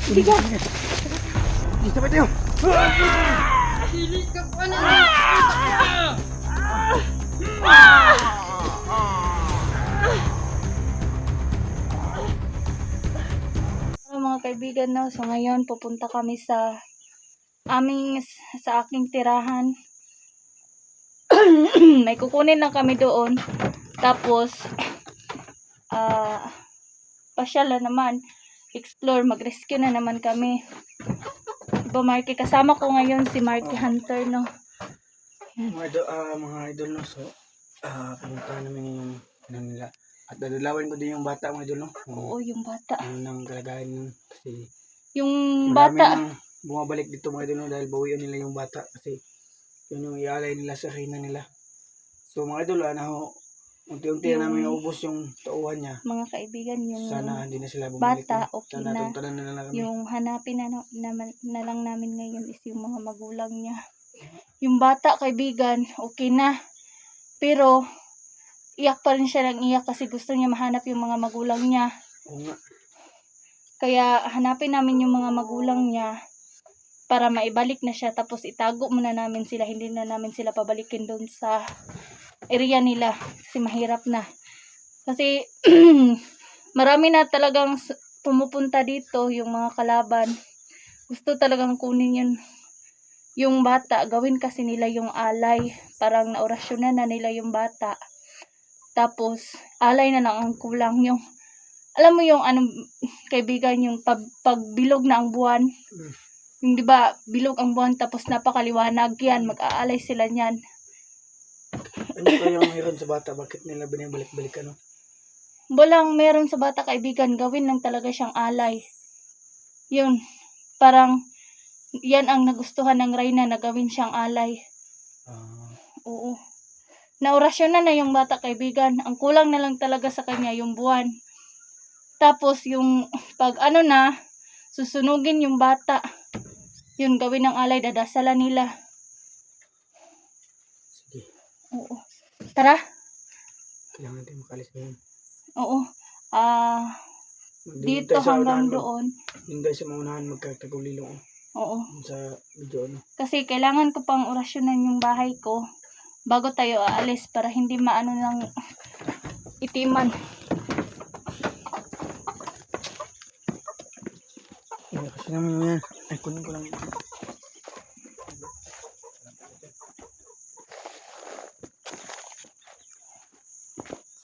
Kaibigan. Sige, sabay tayo. Pili ka pa na. Hello mga kaibigan, no? So ngayon pupunta kami sa aking tirahan. May kukunin lang kami doon. Tapos pasyal na naman, explore, mag-rescue na naman kami. Diba Marky? Kasama ko ngayon si Marky Hunter, no? Mga idol, no? So, pumunta namin yung nila. At dadalawin ko din yung bata, mga idol, no? Oo, yung bata. Ano nang kalagayan yun. Kasi Yung marami bata. nang bumabalik dito, mga idol, no? Dahil bawian nila yung bata. Kasi yun yung ialay nila sa reyna nila. So, mga idol, unti-unti na namin naubos yung tauhan niya. Mga kaibigan, yung Sana hindi na sila bumalik. bata, okay Sana na. tuntanan na lang kami. Yung hanapin na lang namin ngayon is yung mga magulang niya. Yung bata, kaibigan, okay na. Pero, iyak pa rin siya ng iyak kasi gusto niya mahanap yung mga magulang niya. Oo nga. Kaya, hanapin namin yung mga magulang niya para maibalik na siya. Tapos, itago muna namin sila. Hindi na namin sila pabalikin doon sa area nila. Kasi mahirap na. Kasi, marami na talagang pumupunta dito yung mga kalaban. Gusto talagang kunin yun. Yung bata, gawin kasi nila yung alay. Parang naorasyonan na nila yung bata. Tapos, alay na lang ang kulang. Yung, alam mo yung kaibigan, yung pagbilog na ang buwan. Yung di ba bilog ang buwan tapos napakaliwanag yan. Mag-aalay sila niyan. Ano pa yung mayroon sa bata? Bakit nila binibalik-balik, ano? Walang meron sa bata, kaibigan. Gawin lang talaga siyang alay. Yun. Parang, yan ang nagustuhan ng reyna na gawin siyang alay. Oo. Naorasyon na yung bata, kaibigan. Ang kulang na lang talaga sa kanya yung buwan. Tapos yung pag susunugin yung bata. Yun, gawin ng alay, dadasalan nila. Sige. Oo. Tara. Kailangan natin makalis ngayon. Oo. Dito hanggang doon. Hindi tayo sa maunahan magkatagulilong. Oo. Sa video, ano? Kasi kailangan ko pang orasyonan yung bahay ko bago tayo aalis para hindi maano ng itiman. Kasi naman yan. Ay, kunin ko lang ito.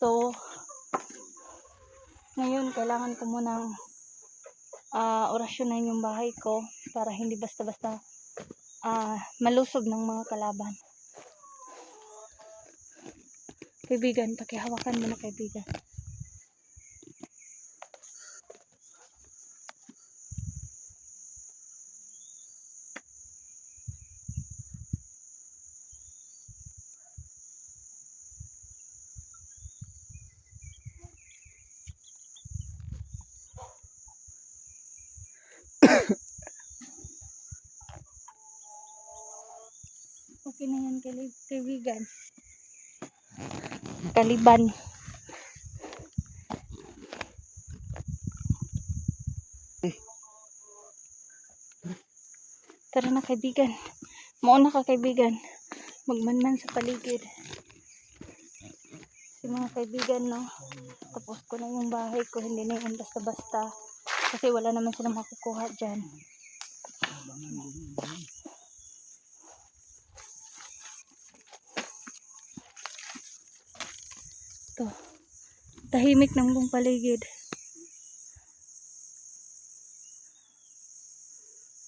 So, ngayon kailangan ko munang orasyonan yung bahay ko para hindi basta-basta malusob ng mga kalaban. Kaibigan, pakihawakan mo na, kaibigan. Okay na yan, kaibigan. Kaliban. Tara na, kaibigan. Mauna ka, kaibigan. Magmanman sa paligid. Si mga kaibigan, no? Tapos ko na yung bahay ko. Hindi na yun basta-basta. Kasi wala naman silang makukuha dyan. Ito. Tahimik ng buong paligid.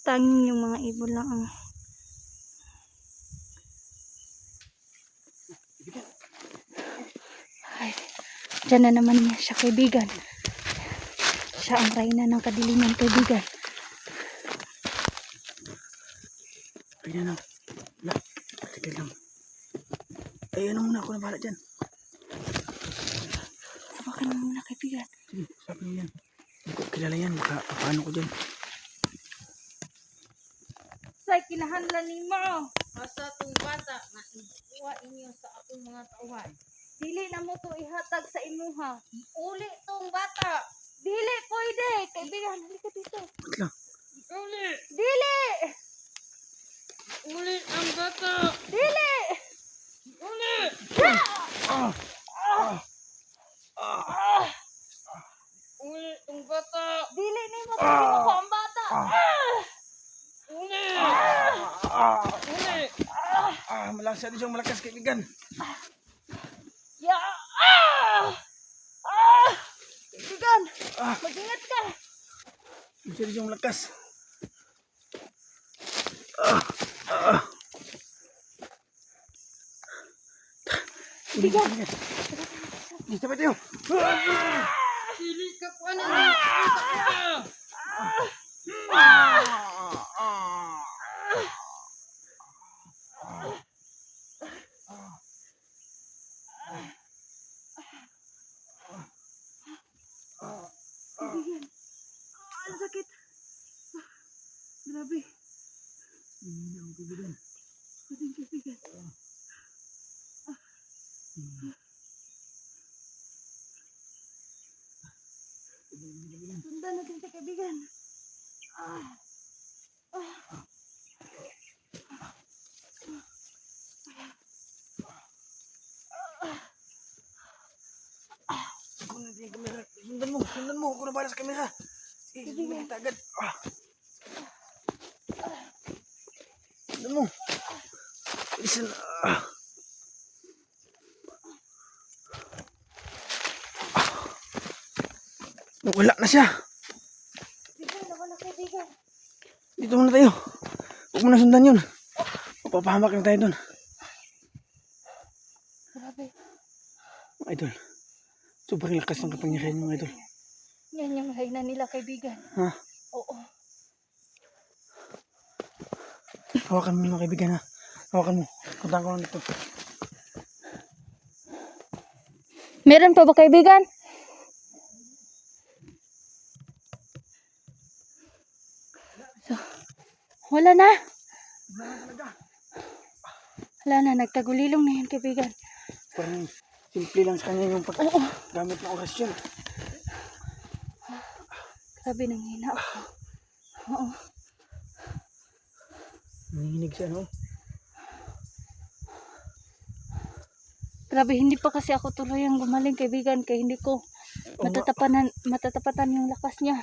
Tanging yung mga ibon lang ang ay, dyan na naman niya siya, kaibigan. Siya ang reyna ng kadiliman, kaibigan. Ay, na. Wala. Sige lang. Ay, ano muna ako na bahala dyan. Hawakan mo muna, kaibigan. Sige, sabi niyo yan. Hindi ko kilala yan. Paano ko dyan? Say, kinahanlan ni mo. Asa tong bata na iwa inyo sa akong mga tauhan. Dili na mo to ihatag sa imuha. Uli tong bata. Dili, pwede. Kaibigan, halika dito. Wait lang. Uli! Dili! Uli ang bata! Dili! Uli! Uli ang bata! Dili ni mo ko ang bata. Uli! Ah, Uli! malasa din siyang malakas kaibigan. Ya! Kaibigan, mag-ingat ka. Malasa din siyang malakas. Kaibigan. Dito ba tayo? Sili ka pa na! Ang sakit. Grabe. Hindi ako kaibigan. Ating kaibigan. Sundan natin sa kaibigan. Kunin natin yung kamera. Sundan mo. Ako na bala sa kamera. Sige, sundan kita agad. Sundan mo. Listen. Wala na siya. Kaibigan, nawala kaibigan. Dito muna tayo. Huwag mo na sundan yun. Mapapahamak lang tayo dun. Grabe. Mga idol. Sobrang lakas ng kapangyarihan mga idol. Yan yung hayna nila kaibigan. Ha? Oo. Hawakan mo mga kaibigan ha. Hawakan mo. Puntahan ko lang dito. Meron pa ba kaibigan? So, wala na. Wala na, nagtagulilong na yan kaibigan. Parang simple lang sa kanya yung Oo. paggamit ng orasyon. Grabe, nanghina ako. Oo. Nanginginig siya no? Grabe, hindi pa kasi ako tuluyang gumaling kaibigan kaya hindi ko matatapatan yung lakas niya.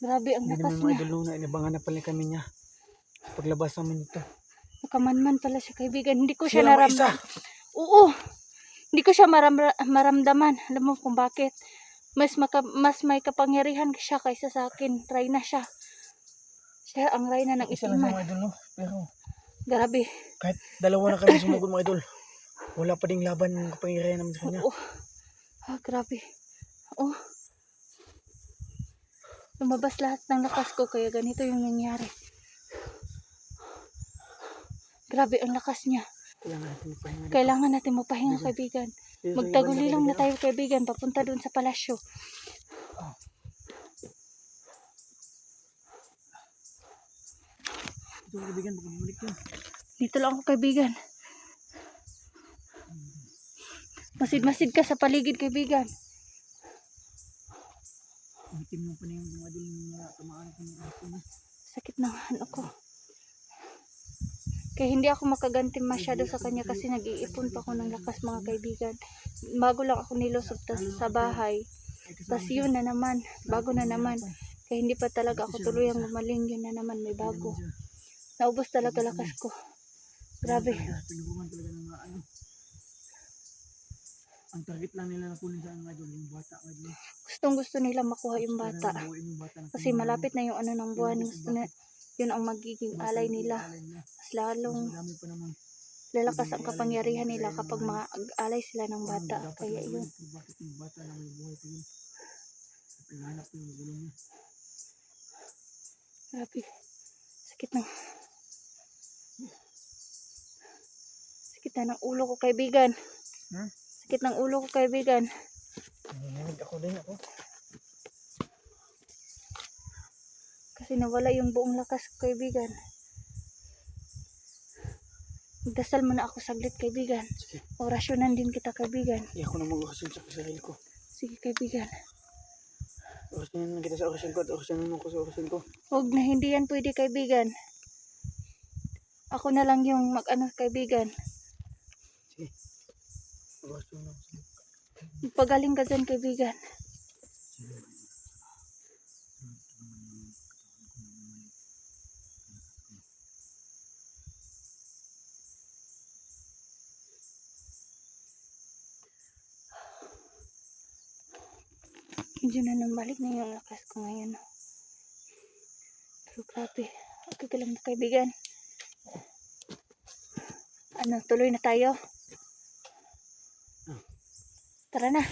Grabe ang Hindi lakas naman mga niya. idol na inabangan na pala kami niya. Paglabas namin ito. Nakamanman pala siya kaibigan. Hindi ko siya Siya lang mag-isa. Oo. Hindi ko siya maramdaman. Alam mo kung bakit? Mas may kapangyarihan siya kaysa sa akin. Reyna siya. Siya ang Reyna ng Isa lang siya isiman. mga idol no? Pero Grabe. kahit dalawa na kami sumugod mga idol. Wala pa ding laban yung kapangyarihan namin sa kanya. Oo. Grabe. Oo. Lumabas lahat ng lakas ko kaya ganito yung nangyari. Grabe ang lakas niya. Kailangan natin magpahinga dito. Kailangan natin mapahinga kaibigan. Dito, Magtagulilong na ibanda tayo kaibigan. Papunta doon sa palasyo. Ito kaibigan, baka bumalik yun. Dito lang ako kaibigan. Masid-masid ka sa paligid kaibigan. Itim mo pa na yung mga idol na tamaan ko ng aso niya. Sakit ng ano ko. Kaya hindi ako makaganti masyado sa kanya kasi nag-iipon pa ako ng lakas mga kaibigan. Bago lang ako nilusog sa bahay. Tapos yun na naman. Bago na naman. Kaya hindi pa talaga ako tuluyang gumaling. Yun na naman. May bago. Naubos talaga lakas ko. Grabe. Pinulungan talaga ng mga ano. Ang target lang nila na kunin sa mga idol, yung bata. Gustong gusto nila makuha yung bata. Yung bata na Kasi malapit na yung ano ng buwan. Gusto na, yun ang magiging alay nila. Mas lalong Marami pa naman. lalakas ang kapangyarihan nila kapag mag-alay sila ng bata. Kaya yun. Bakit yung bata na may buhay pa yun? Pinahanap yung gulong niya. Grabe. Sakit ng ulo ko kaibigan. Sakit ng ulo ko kaibigan. Nanginig ako din ako. Kasi nawala yung buong lakas ko kaibigan. Magdasal muna ako saglit kaibigan. Sige. Orasyonan din kita kaibigan. Hindi ako na mag-orasyon sa sarili ko. Sige kaibigan. Orasyonan kita sa orasyon ko at orasyonan mo ko sa orasyon ko. Huwag na, hindi yan pwede kaibigan. Ako na lang yung mag-ano kaibigan. Sige. Orasyon mo. Pagaling ka dyan kaibigan. Medyo na nambalik na yung lakas ko ngayon. Pero grabe. Okay ka lang na kaibigan. Ano, tuloy na tayo? Tara na.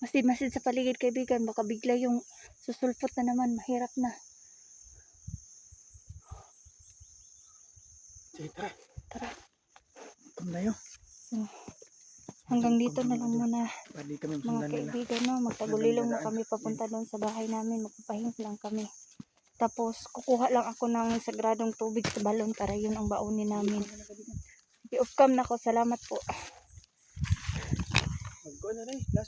Masid-masid sa paligid kaibigan. Baka bigla yung susulpot na naman. Mahirap na. Sige, tara. Tara. Come tayo. So, hanggang dito na lang muna. Pwede kami Mga masundan nila. kaibigan, no, magtagulilong na kami papunta doon sa bahay namin. Magpapahinga lang kami. Tapos, kukuha lang ako ng sagradong tubig sa balon para yun ang baunin namin. Sige, off cam na ako. Salamat po. Mag-go na rin. Last